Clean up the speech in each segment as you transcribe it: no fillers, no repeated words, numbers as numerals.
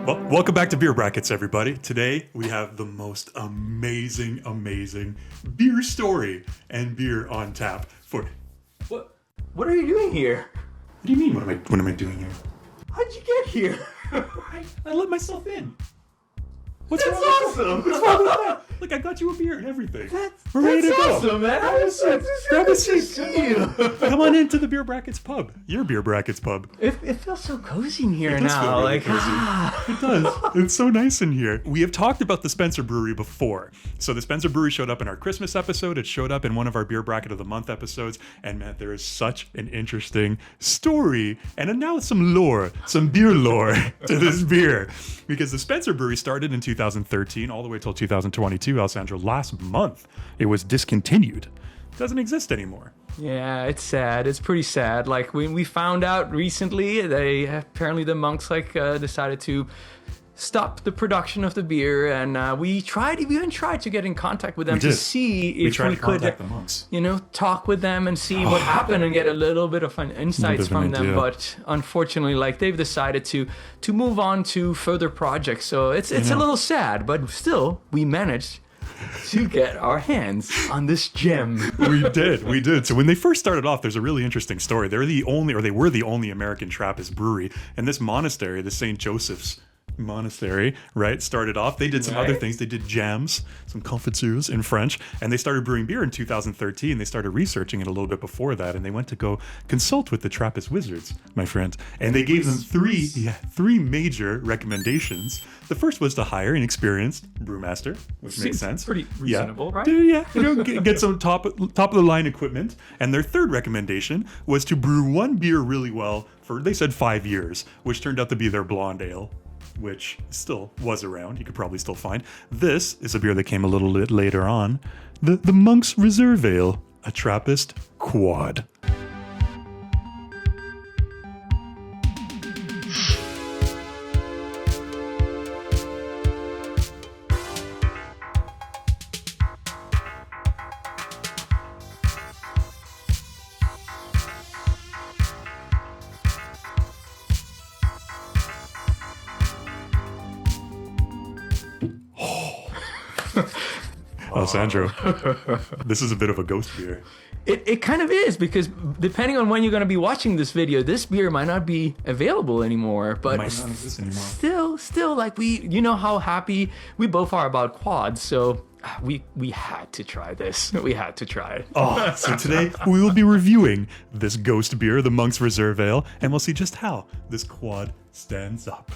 Well, welcome back to Beer Brackets, everybody. Today, we have the most amazing beer story and beer on tap for... What are you doing here? What do you mean, what am I doing here? How'd you get here? I let myself in. That's awesome! What's wrong with that? Look, I got you a beer and everything. That's We're ready to go. awesome, man! I was so Grab a to seat. see you. Come on into the Beer Brackets pub. Your Beer Brackets pub. It feels so cozy in here It does feel now. really cozy. It does. It's so nice in here. We have talked about the Spencer Brewery before. So the Spencer Brewery showed up in our Christmas episode. It showed up in one of our Beer Bracket of the Month episodes. And man, there is such an interesting story and now some lore, some beer lore to this beer. Because the Spencer Brewery started in 2013 all the way till 2022, Alessandro. Last month, it was discontinued. It doesn't exist anymore. Yeah, it's sad. It's pretty sad. Like when we found out recently, apparently the monks decided to stop the production of the beer, and we even tried to get in contact with them to see if we could, talk with them and see what happened and get a little bit of insights from them. But unfortunately, like they've decided to move on to further projects. So it's a little sad, but still we managed to get our hands on this gem. We did. So when they first started off, there's a really interesting story. They were the only American Trappist brewery, and this monastery, the St. Joseph's Monastery, right, started off. They did some other things. They did jams, some confitures in French, and they started brewing beer in 2013. They started researching it a little bit before that, and they went to go consult with the Trappist wizards, my friend, and they gave them three major recommendations. The first was to hire an experienced brewmaster, which makes sense. Pretty reasonable, right? Yeah, get some top of the line equipment. And their third recommendation was to brew one beer really well for, they said, 5 years, which turned out to be their blonde ale, which still was around. You could probably still find. This is a beer that came a little bit later on. The Monk's Reserve Ale, a Trappist Quad. Alessandro, this is a bit of a ghost beer. It kind of is, because depending on when you're going to be watching this video, this beer might not be available anymore. But Might not exist anymore. Still, like you know how happy we both are about quads, so we had to try this. We had to try it. Oh, so today we will be reviewing this ghost beer, the Monk's Reserve Ale, and we'll see just how this quad stands up.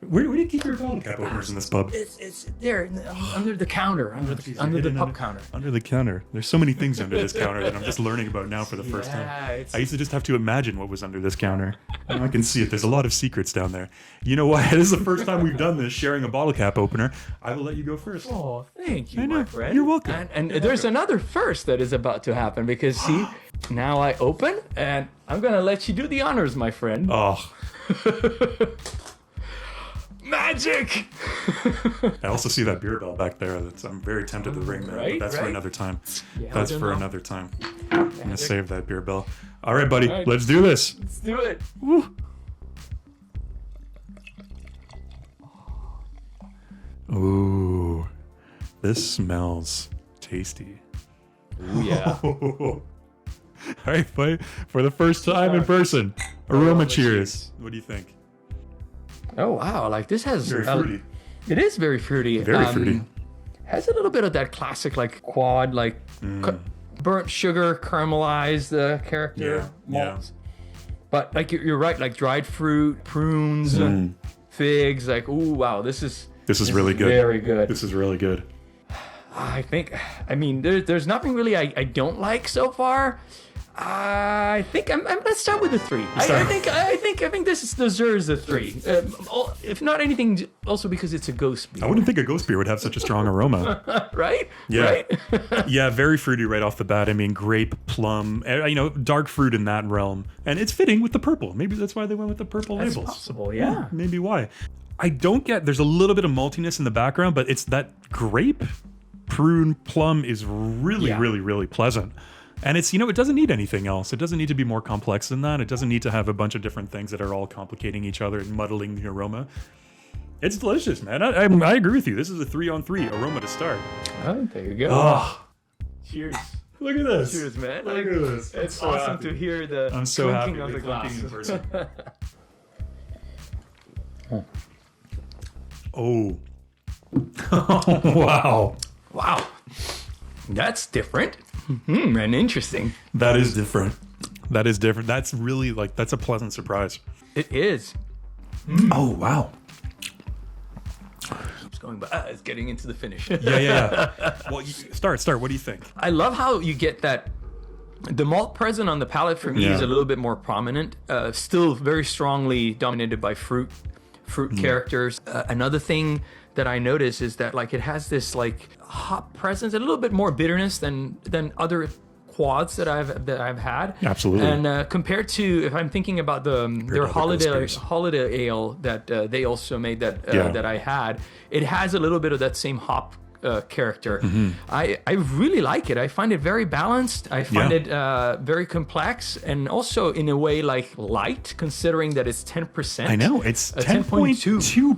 Where do you keep your bottle cap openers in this pub? It's there under the counter, under the pub counter. Under the counter. There's so many things under this counter that I'm just learning about now for the first time. I used to just have to imagine what was under this counter. Now I can see it. There's a lot of secrets down there. You know what? This is the first time we've done this, sharing a bottle cap opener. I will let you go first. Oh, thank you, my friend. You're welcome. And there's another first that is about to happen, because see, now I open, and I'm gonna let you do the honors, my friend. Oh. Magic! I also see that beer bell back there. I'm very tempted to ring that, but that's for another time. Yeah, that's for another time. I'm going to save that beer bell. All right, buddy. Let's do this. Let's do it. Woo. Ooh. This smells tasty. Ooh, yeah. All right, buddy. For the first time in person, Aroma cheers. What do you think? Oh wow! Like this has Very fruity. It is very fruity. Very fruity. Has a little bit of that classic like quad, like burnt sugar, caramelized character malts. But like you're right, like dried fruit, prunes, figs. Like ooh wow, this is really good. Very good. This is really good. I mean, there's nothing really I don't like so far. I think let's start with a 3. I think this deserves a 3. If not anything, also because it's a ghost beer. I wouldn't think a ghost beer would have such a strong aroma. Right? Yeah. Right? Yeah, very fruity right off the bat. I mean, grape, plum, dark fruit in that realm. And it's fitting with the purple. Maybe that's why they went with the purple labels. That's possible, yeah. Maybe why. There's a little bit of maltiness in the background, but it's that grape, prune, plum is really, really, really pleasant. And it's, it doesn't need anything else. It doesn't need to be more complex than that. It doesn't need to have a bunch of different things that are all complicating each other and muddling the aroma. It's delicious, man. I agree with you. This is a 3-on-3 aroma to start. Oh, there you go. Oh, Cheers. look at this. Cheers, man. Look at this. It's so awesome happy. to hear the I'm so happy clinking of the with clinking glass. in person. Oh. Wow. Wow. That's different and interesting. That is different. That is different. That's really like, that's a pleasant surprise. It is. Oh, wow. It's going, but it's getting into the finish. Yeah. Well, start. What do you think? I love how you get that. The malt present on the palate for me is a little bit more prominent. Still very strongly dominated by fruit characters. Another thing that I notice is that like it has this like hop presence, a little bit more bitterness than other quads that I've had. Absolutely. And compared to, if I'm thinking about their holiday ale that they also made that I had, it has a little bit of that same hop character. I really like it. I find it very balanced. I find it very complex, and also in a way like light, considering that it's 10%. I know, it's 10.2%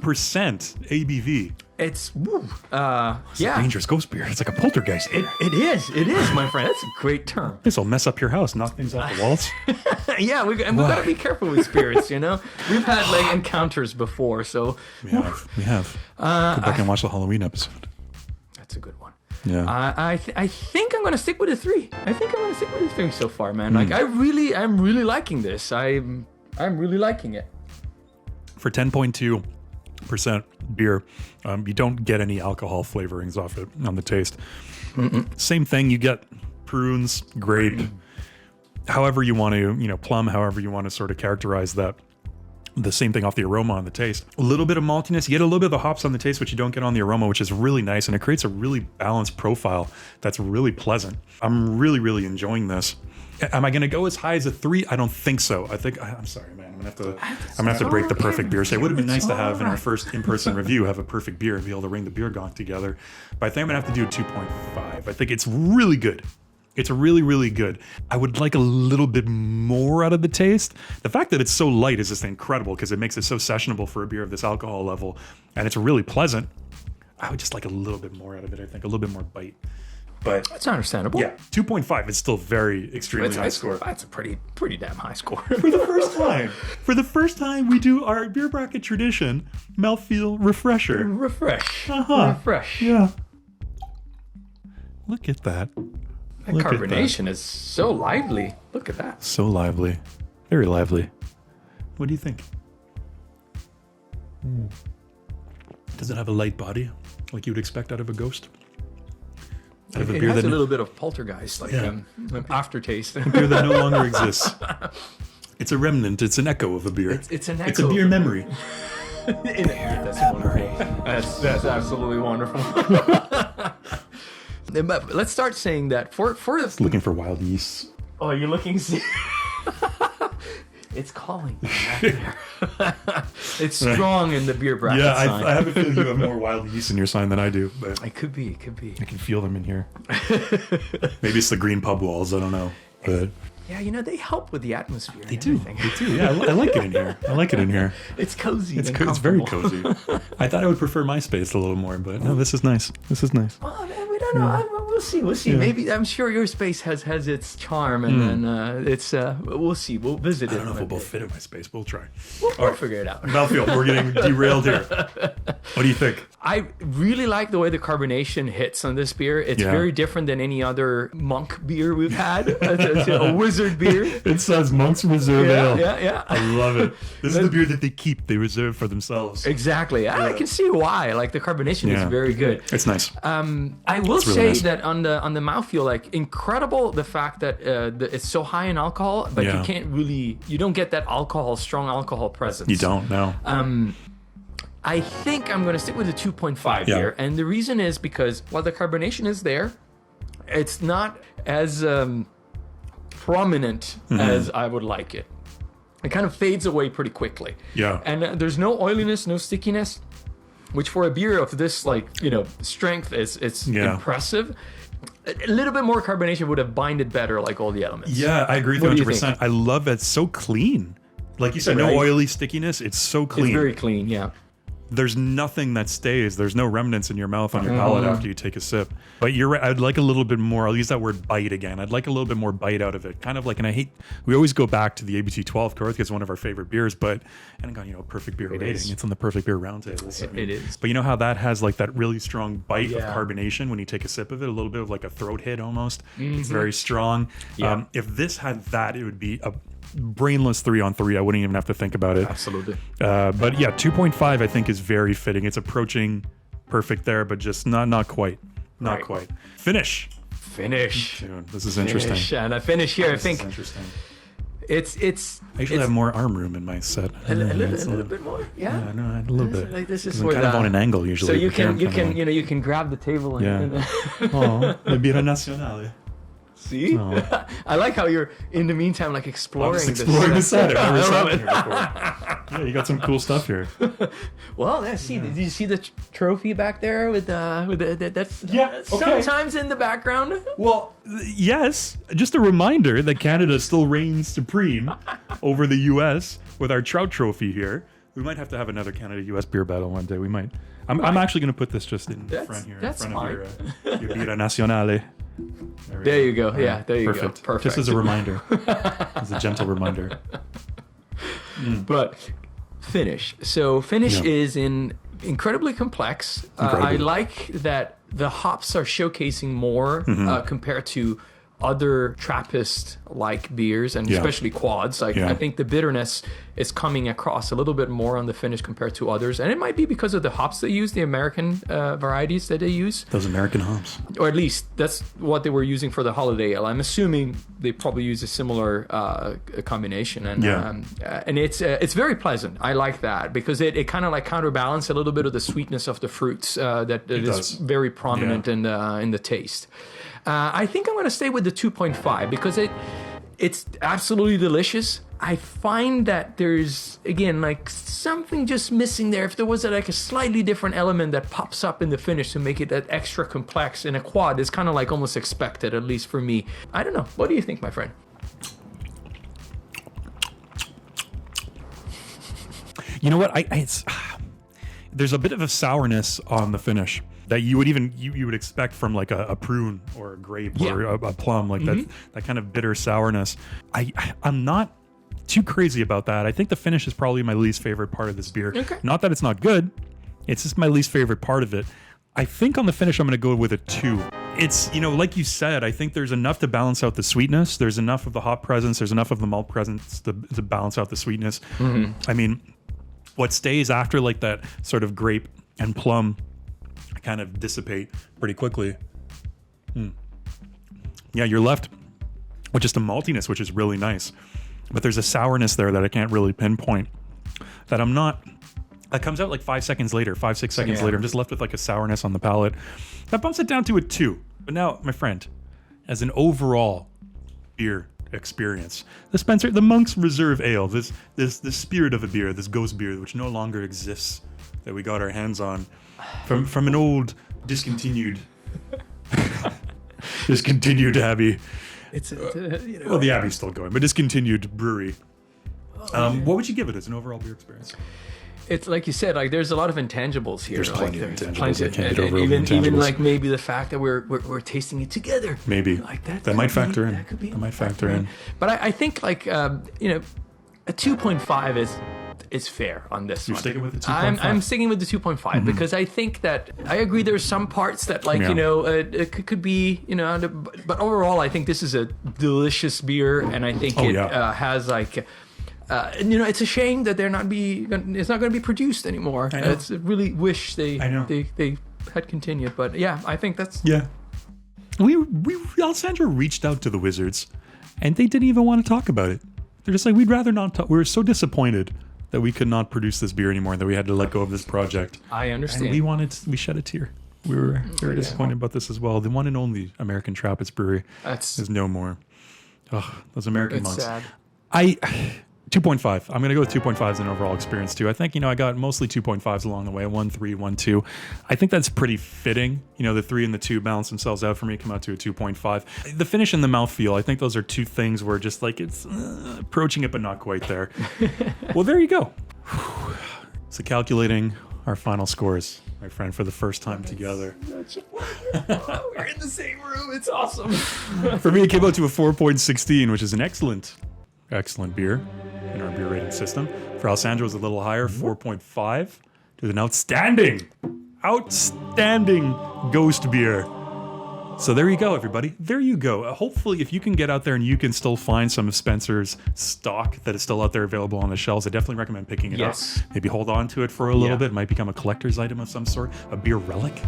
ABV. It's It's a dangerous ghost beer. It's like a poltergeist. It is, my friend. That's a great term. This will mess up your house, knock things off the walls. Yeah, we've got to be careful with spirits, you know? We've had like encounters before, so... We have. Go back and watch the Halloween episode. That's a good one. Yeah. I think I'm going to stick with a 3. I think I'm going to stick with a 3 so far, man. Like, I'm really liking this. I'm really liking it. For 10.2% beer, you don't get any alcohol flavorings off it on the taste. Same thing, you get prunes, grape, however you want to, plum, however you want to sort of characterize that. The same thing off the aroma on the taste. A little bit of maltiness. You get a little bit of the hops on the taste, which you don't get on the aroma, which is really nice. And it creates a really balanced profile that's really pleasant. I'm really enjoying this. Am I going to go as high as a 3? I don't think so. I'm sorry, man. I'm gonna have to break the perfect beer. Say it would have been nice to have in our first in-person review, have a perfect beer and be able to ring the beer gong together. But I think I'm going to have to do a 2.5. I think it's really good. It's really good. I would like a little bit more out of the taste. The fact that it's so light is just incredible because it makes it so sessionable for a beer of this alcohol level. And it's really pleasant. I would just like a little bit more out of it, I think. A little bit more bite. But that's understandable. Yeah, 2.5 is still very extremely high score. That's a pretty damn high score. For the first time, we do our beer bracket tradition, Mouthfeel Refresher. Refresh. Refresh. Yeah. Look at that. That carbonation is so lively. Look at that. So lively. Very lively. What do you think? Does it have a light body, like you would expect out of a ghost? Out of a it beer has that a little bit of poltergeist, like an aftertaste. A beer that no longer exists. It's a remnant. It's an echo of a beer. It's an echo. It's a beer memory. That's wonderful. That's absolutely wonderful. But let's start saying that for the... Looking for wild yeasts. Oh, you're looking... It's calling. It's strong in the beer bracket sign. I have a feeling you have more wild yeast in your sign than I do. But it could be. I can feel them in here. Maybe it's the green pub walls. I don't know. But yeah, they help with the atmosphere. They do. Yeah, I like it in here. It's cozy. It's very cozy. I thought I would prefer my space a little more, but no, this is nice. Well, we don't know. We'll see. Yeah. Maybe I'm sure your space has its charm, and then it's we'll see. We'll visit it. I don't know if we'll both fit in my space. We'll try. We'll figure it out. Mouthfeel, we're getting derailed here. What do you think? I really like the way the carbonation hits on this beer. It's very different than any other monk beer we've had. It's a wizard beer. It says Monk's Reserve Ale. Yeah. I love it. This is the beer that they reserve for themselves. Exactly. Yeah. I can see why. Like the carbonation is very good. It's nice. I will say that on the mouthfeel, like incredible the fact that it's so high in alcohol, but you don't get that strong alcohol presence. You don't, no. I think I'm going to stick with the 2.5 here. And the reason is because while the carbonation is there, it's not as prominent as I would like it. It kind of fades away pretty quickly. Yeah. And there's no oiliness, no stickiness, which for a beer of this, strength, it's impressive. A little bit more carbonation would have binded better, like all the elements. Yeah, I agree with you 100%. I love it. It's so clean. Like you said, no oily stickiness. It's so clean. It's very clean, yeah. there's nothing that stays. There's no remnants in your mouth on your palate after you take a sip. But you're right. I'd like a little bit more. I'll use that word bite again. I'd like a little bit more bite out of it. Kind of like, and we always go back to the ABT 12 Cork. It's one of our favorite beers, but, and I got, you know, perfect beer rating. It's on the perfect beer roundtable. So, It is. But you know how that has like that really strong bite of carbonation when you take a sip of it, a little bit of like a throat hit almost. It's very strong. Yeah. If this had that, it would be a brainless 3-on-3. I wouldn't even have to think about it. Absolutely. But yeah, 2.5 I think is very fitting. It's approaching perfect there, but just not quite. Not Right. quite. Finish. Dude, this is interesting. And I finish here. I This is think interesting. it's I usually have more arm room in my set. a little bit more. Yeah. Yeah, no, a little bit. Like this is 'Cause I'm where kind of the- on an angle usually. So you but here can I'm you kinda can on- you know you can grab the table and, Yeah. Oh, la birra nazionale. see. Oh. I like how you're in the meantime like I'm exploring just exploring the set. I've never I sat love in it. here before. Yeah, you got some cool stuff here. Well, yeah, see, did you see the trophy back there with that's Yeah, okay. sometimes in the background. Well, yes. Just a reminder that Canada still reigns supreme over the U.S. with our Trout Trophy here. We might have to have another Canada-U.S. beer battle one day. We might. I'm actually going to put this just in front here, in that's front of your Birra Nazionale. There you go. Yeah, there you Perfect. go. Perfect. Just as a reminder, as a gentle reminder. But finish. So finish Yeah. is incredibly complex. I like that the hops are showcasing more compared to other Trappist-like beers, and especially quads. Like I think the bitterness is coming across a little bit more on the finish compared to others, and it might be because of the hops they use, the American varieties that they use, Those American hops. or at least that's what they were using for the holiday ale. I'm assuming they probably use a similar combination, and and it's very pleasant. I like that because it kind of like counterbalances a little bit of the sweetness of the fruits that is does. very prominent in the taste. I think I'm going to stay with the 2.5 because it's absolutely delicious. I find that there's, again, like something just missing there. If there was like a slightly different element that pops up in the finish to make it that extra complex in a quad, it's kind of like almost expected, at least for me. I don't know. What do you think, my friend? You know what? There's a bit of a sourness on the finish that you would even you would expect from like a prune or a grape or a plum, like that kind of bitter sourness. I'm not too crazy about that. I think the finish is probably my least favorite part of this beer. Okay. Not that it's not good, it's just my least favorite part of it. I think on the finish I'm going to go with a 2. It's, you know, like you said, I think there's enough to balance out the sweetness. There's enough of the hop presence. There's enough of the malt presence to balance out the sweetness. I mean, what stays after like that sort of grape and plum kind of dissipate pretty quickly. Yeah, you're left with just a maltiness, which is really nice. But there's a sourness there that I can't really pinpoint. That comes out like 5 seconds later, 5-6 seconds later. I'm just left with like a sourness on the palate. That bumps it down to a 2. But now, my friend, as an overall beer experience, the Monk's Reserve Ale, this spirit of a beer, this ghost beer, which no longer exists, that we got our hands on from an old discontinued Abbey. Well, the Abbey's still going, but discontinued brewery. What would you give it as an overall beer experience? It's like you said, like there's a lot of intangibles here. There's plenty of intangibles. I can't get and over even intangibles. like maybe the fact that we're tasting it together. Maybe like that. That might factor in. That could be. That might factor in. But I think like a 2.5 is fair on this You're one. sticking with the 2.5? I'm sticking with the 2.5 because I think that I agree there's some parts that like it could be but overall I think this is a delicious beer, and I think has like it's a shame that it's not going to be produced anymore. I really wish they had continued, but yeah, I think that's Alessandro reached out to the Wizards and they didn't even want to talk about it. They're just like, we'd rather not talk. We were so disappointed that we could not produce this beer anymore, that we had to let go of this project. I understand. And we shed a tear. We were very disappointed about this as well. The one and only American Trappist Brewery is no more. Oh, those American monks. Sad. 2.5. I'm going to go with 2.5 as an overall experience too. I think, I got mostly 2.5s along the way. 1, 3, 1, 2. I think that's pretty fitting. The 3 and the 2 balance themselves out for me, come out to a 2.5. The finish and the mouthfeel, I think those are two things where just like it's approaching it, but not quite there. Well, there you go. So calculating our final scores, my friend, for the first time together. We're in the same room. It's awesome. For me, it came out to a 4.16, which is an excellent beer in our beer rating system. For Alessandro, it's a little higher, 4.5, to an outstanding ghost beer. So there you go, everybody. There you go. Hopefully, if you can get out there and you can still find some of Spencer's stock that is still out there available on the shelves, I definitely recommend picking it up. Maybe hold on to it for a little bit. It might become a collector's item of some sort, a beer relic.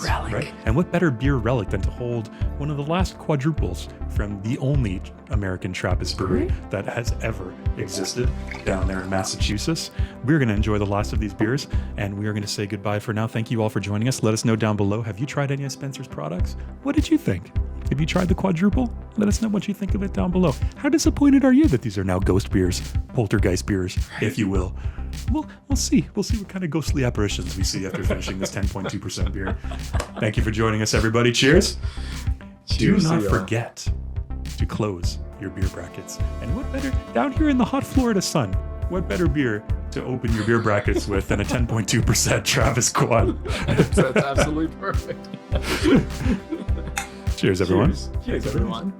Right? And what better beer relic than to hold one of the last quadruples from the only American Trappist brewery that has ever existed down there in Massachusetts. We're going to enjoy the last of these beers, and we are going to say goodbye for now. Thank you all for joining us. Let us know down below. Have you tried any of Spencer's products? What did you think? Have you tried the quadruple? Let us know what you think of it down below. How disappointed are you that these are now ghost beers, poltergeist beers, if you will? We'll see. We'll see what kind of ghostly apparitions we see after finishing this 10.2% beer. Thank you for joining us, everybody. Cheers. Do not forget to close your beer brackets. And what better, down here in the hot Florida sun, what better beer to open your beer brackets with than a 10.2% Trappist Quad? That's absolutely perfect. Cheers, everyone. Cheers, everyone.